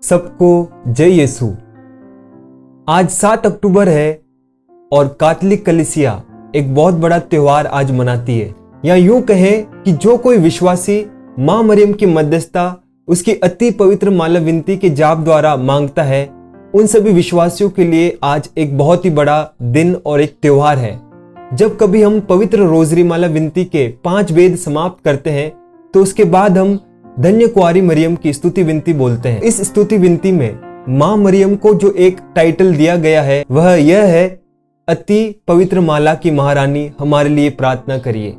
सबको जय यीशु। आज 7 अक्टूबर है और कैथोलिक कलीसिया एक बहुत बड़ा त्योहार आज मनाती है। या यूं कहें कि जो कोई विश्वासी मां मरियम की मध्यस्थता उसकी अति पवित्र माला विनती के जाप द्वारा मांगता है, उन सभी विश्वासियों के लिए आज एक बहुत ही बड़ा दिन और एक त्योहार है। जब कभी हम पवित्र रोजरी माला विनती के 5 वेद समाप्त करते हैं तो उसके बाद हम धन्य कुंवारी मरियम की स्तुति विनती बोलते हैं। इस स्तुति विनती में मां मरियम को जो एक टाइटल दिया गया है वह यह है, अति पवित्र माला की महारानी हमारे लिए प्रार्थना करिए।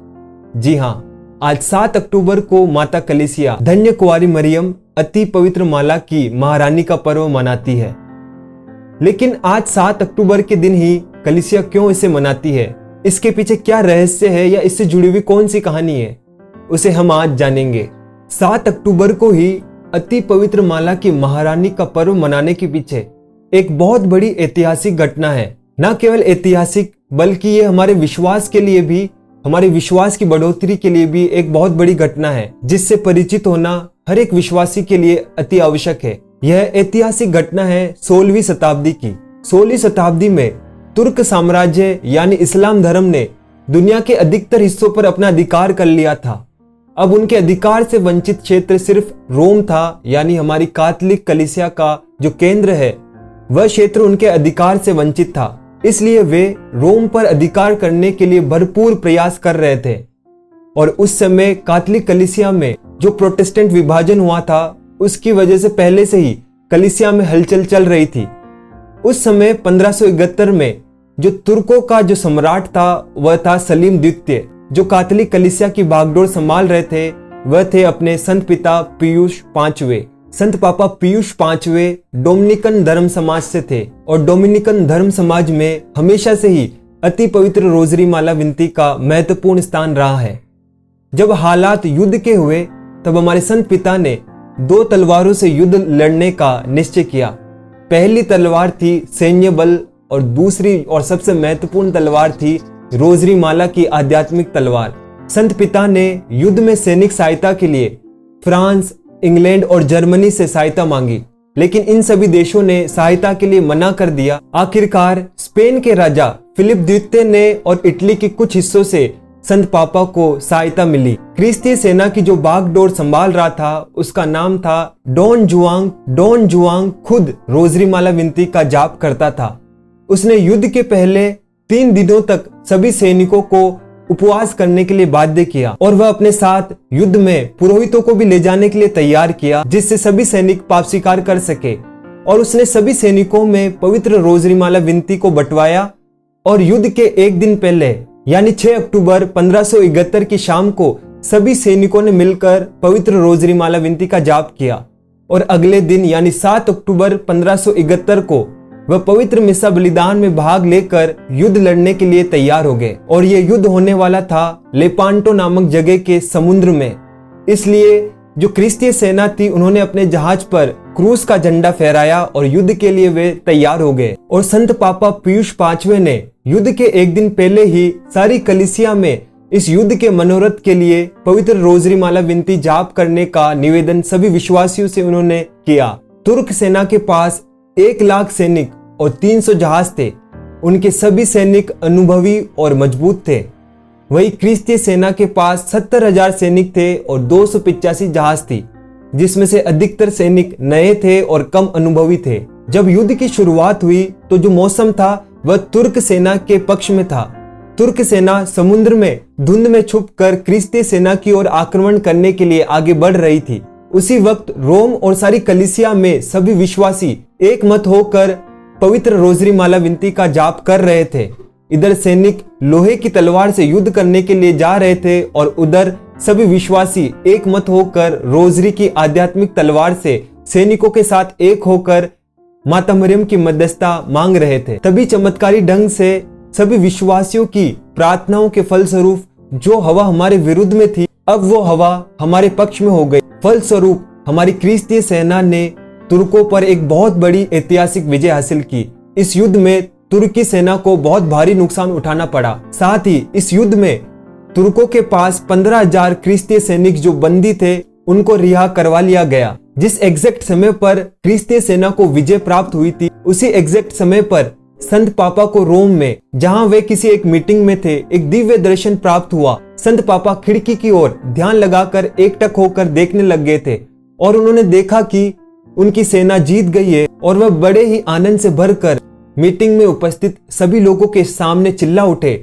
जी हाँ, आज 7 अक्टूबर को माता कलीसिया धन्य कुंवारी मरियम अति पवित्र माला की महारानी का पर्व मनाती है। लेकिन आज 7 अक्टूबर के दिन ही कलीसिया क्यों इसे मनाती है, इसके पीछे क्या रहस्य है या इससे जुड़ी हुई कौन सी कहानी है, उसे हम आज जानेंगे। 7 अक्टूबर को ही अति पवित्र माला की महारानी का पर्व मनाने के पीछे एक बहुत बड़ी ऐतिहासिक घटना है। न केवल ऐतिहासिक बल्कि ये हमारे विश्वास के लिए भी, हमारे विश्वास की बढ़ोतरी के लिए भी एक बहुत बड़ी घटना है, जिससे परिचित होना हर एक विश्वासी के लिए अति आवश्यक है। यह ऐतिहासिक घटना है 16वीं शताब्दी की। 16वीं शताब्दी में तुर्क साम्राज्य यानी इस्लाम धर्म ने दुनिया के अधिकतर हिस्सों पर अपना अधिकार कर लिया था। अब उनके अधिकार से वंचित क्षेत्र सिर्फ रोम था, यानी हमारी कैथोलिक कलीसिया का जो केंद्र है वह क्षेत्र उनके अधिकार से वंचित था। इसलिए वे रोम पर अधिकार करने के लिए भरपूर प्रयास कर रहे थे। और उस समय कैथोलिक कलीसिया में जो प्रोटेस्टेंट विभाजन हुआ था उसकी वजह से पहले से ही कलीसिया में हलचल चल रही थी। उस समय 1571 में जो तुर्कों का जो सम्राट था वह था सलीम द्वितीय। जो कैथोलिक कलीसिया की बागडोर संभाल रहे थे वह थे अपने संत पिता पियूस पांचवें। संत पापा पियूस पांचवें डोमिनिकन धर्म समाज से थे और डोमिनिकन धर्म समाज में हमेशा से ही अति पवित्र रोजरी माला विनती का महत्वपूर्ण स्थान रहा है। जब हालात युद्ध के हुए तब हमारे संत पिता ने 2 तलवारों से युद्ध लड़ने का निश्चय किया। पहली तलवार थी सैन्य बल और दूसरी और सबसे महत्वपूर्ण तलवार थी रोजरी माला की आध्यात्मिक तलवार। संत पिता ने युद्ध में सैनिक सहायता के लिए फ्रांस, इंग्लैंड और जर्मनी से सहायता मांगी, लेकिन इन सभी देशों ने सहायता के लिए मना कर दिया। आखिरकार स्पेन के राजा फिलिप द्वितीय ने और इटली के कुछ हिस्सों से संत पापा को सहायता मिली। क्रिस्तीय सेना की जो बागडोर संभाल रहा था उसका नाम था डॉन जुआंग। डॉन जुआंग खुद रोजरी माला विनती का जाप करता था। उसने युद्ध के पहले 3 दिनों तक सभी सैनिकों को उपवास करने के लिए बाध्य किया और वह अपने साथ युद्ध में पुरोहितों को भी ले जाने के लिए तैयार किया, जिससे सभी सैनिक पाप स्वीकार कर सके। और उसने सभी सैनिकों में पवित्र रोजरी माला विनती को बंटवाया और युद्ध के एक दिन पहले यानी 6 अक्टूबर 1571 की शाम को सभी सैनिकों ने मिलकर पवित्र रोजरी माला विनती का जाप किया। और अगले दिन यानी 7 अक्टूबर 1571 को वह पवित्र मिसा बलिदान में भाग लेकर युद्ध लड़ने के लिए तैयार हो गए। और यह युद्ध होने वाला था लेपांटो नामक जगह के समुद्र में। इसलिए जो क्रिस्तीय सेना थी उन्होंने अपने जहाज पर क्रूस का झंडा फहराया और युद्ध के लिए वे तैयार हो गए। और संत पापा पियूस पांचवें ने युद्ध के एक दिन पहले ही सारी कलीसिया में इस युद्ध के मनोरथ के लिए पवित्र रोजरी माला विनती जाप करने का निवेदन सभी विश्वासियों से उन्होंने किया। तुर्क सेना के पास 1 लाख सैनिक और 300 जहाज थे। उनके सभी सैनिक अनुभवी और मजबूत थे। वही क्रिस्तीय सेना के पास 70,000 सैनिक थे और 285 जहाज थी, जिसमें से अधिकतर सैनिक नए थे और कम अनुभवी थे। जब युद्ध की शुरुआत हुई तो जो मौसम था वह तुर्क सेना के पक्ष में था। तुर्क सेना समुद्र में धुंध में छुपकर क्रिस्तीय सेना की ओर आक्रमण करने के लिए आगे बढ़ रही थी। उसी वक्त रोम और सारी कलीसिया में सभी विश्वासी एक मत होकर पवित्र रोजरी माला विनती का जाप कर रहे थे। इधर सैनिक लोहे की तलवार से युद्ध करने के लिए जा रहे थे और उधर सभी विश्वासी एक मत होकर रोजरी की आध्यात्मिक तलवार से सैनिकों के साथ एक होकर माता मरियम की मध्यस्थता मांग रहे थे। तभी चमत्कारी ढंग से सभी विश्वासियों की प्रार्थनाओं के फलस्वरूप जो हवा हमारे विरुद्ध में थी अब वो हवा हमारे पक्ष में हो गई। फलस्वरूप हमारी क्रिस्तीय सेना ने तुर्कों पर एक बहुत बड़ी ऐतिहासिक विजय हासिल की। इस युद्ध में तुर्की सेना को बहुत भारी नुकसान उठाना पड़ा। साथ ही इस युद्ध में तुर्कों के पास 15,000 क्रिस्तीय सैनिक जो बंदी थे उनको रिहा करवा लिया गया। जिस एग्जैक्ट समय पर क्रिस्तीय सेना को विजय प्राप्त हुई थी, उसी एग्जैक्ट समय पर संत पापा को रोम में, जहां वे किसी एक मीटिंग में थे, एक दिव्य दर्शन प्राप्त हुआ। संत पापा खिड़की की ओर ध्यान लगाकर एकटक होकर देखने लग गए थे और उन्होंने देखा कि उनकी सेना जीत गई है और वह बड़े ही आनंद से भरकर मीटिंग में उपस्थित सभी लोगों के सामने चिल्ला उठे,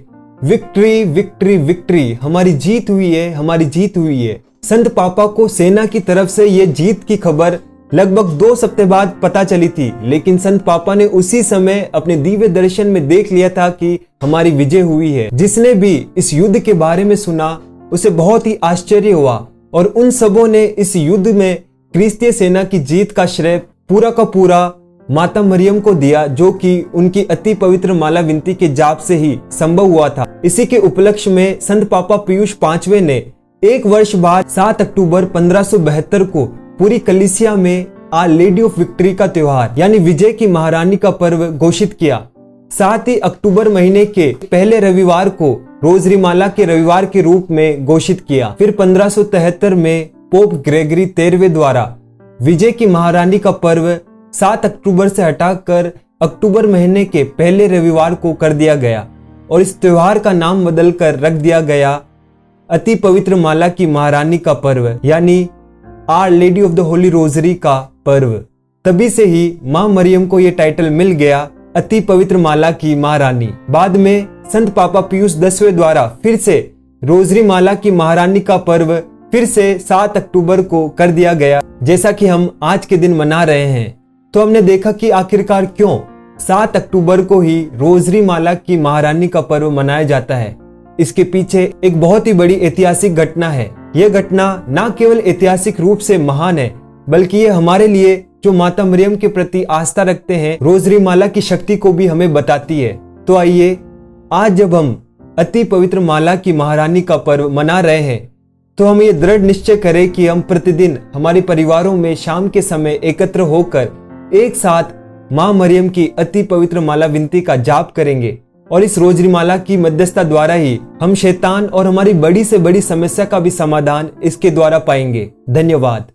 विक्ट्री विक्ट्री विक्ट्री, हमारी जीत हुई है, हमारी जीत हुई है। संत पापा को सेना की तरफ से यह जीत की खबर लगभग 2 सप्ताह बाद पता चली थी, लेकिन संत पापा ने उसी समय अपने दिव्य दर्शन में देख लिया था कि हमारी विजय हुई है। जिसने भी इस युद्ध के बारे में सुना उसे बहुत ही आश्चर्य हुआ और उन सबों ने इस युद्ध में क्रिस्तीय सेना की जीत का श्रेय पूरा का पूरा माता मरियम को दिया, जो कि उनकी अति पवित्र माला विनती के जाप से ही संभव हुआ था। इसी के उपलक्ष्य में संत पापा पियूष पांचवें ने 1 वर्ष बाद 7 अक्टूबर 1572 को पूरी कलीसिया में आ लेडी ऑफ विक्ट्री का त्योहार यानी विजय की महारानी का पर्व घोषित किया। साथ ही अक्टूबर महीने के पहले रविवार को रोजरी माला के रविवार के रूप में घोषित किया। फिर 1573 में पोप ग्रेगरी 13वें द्वारा विजय की महारानी का पर्व 7 अक्टूबर से हटाकर अक्टूबर महीने के पहले रविवार को कर दिया गया और इस त्योहार का नाम बदलकर रख दिया गया अति पवित्र माला की महारानी का पर्व यानी Our Lady of the Holy Rosary का पर्व। तभी से ही मां मरियम को यह टाइटल मिल गया, अति पवित्र माला की महारानी। बाद में संत पापा पियूष 10वें द्वारा फिर से रोजरी माला की महारानी का पर्व फिर से 7 अक्टूबर को कर दिया गया, जैसा कि हम आज के दिन मना रहे हैं। तो हमने देखा कि आखिरकार क्यों 7 अक्टूबर को ही रोजरी माला की महारानी का पर्व मनाया जाता है। इसके पीछे एक बहुत ही बड़ी ऐतिहासिक घटना है। यह घटना न केवल ऐतिहासिक रूप से महान है, बल्कि ये हमारे लिए जो माता मरियम के प्रति आस्था रखते हैं, रोजरी माला की शक्ति को भी हमें बताती है। तो आइए आज जब हम अति पवित्र माला की महारानी का पर्व मना रहे हैं, तो हम ये दृढ़ निश्चय करें कि हम प्रतिदिन हमारे परिवारों में शाम के समय एकत्र होकर एक साथ मां मरियम की अति पवित्र माला विनती का जाप करेंगे और इस रोजरी माला की मध्यस्थता द्वारा ही हम शैतान और हमारी बड़ी से बड़ी समस्या का भी समाधान इसके द्वारा पाएंगे। धन्यवाद।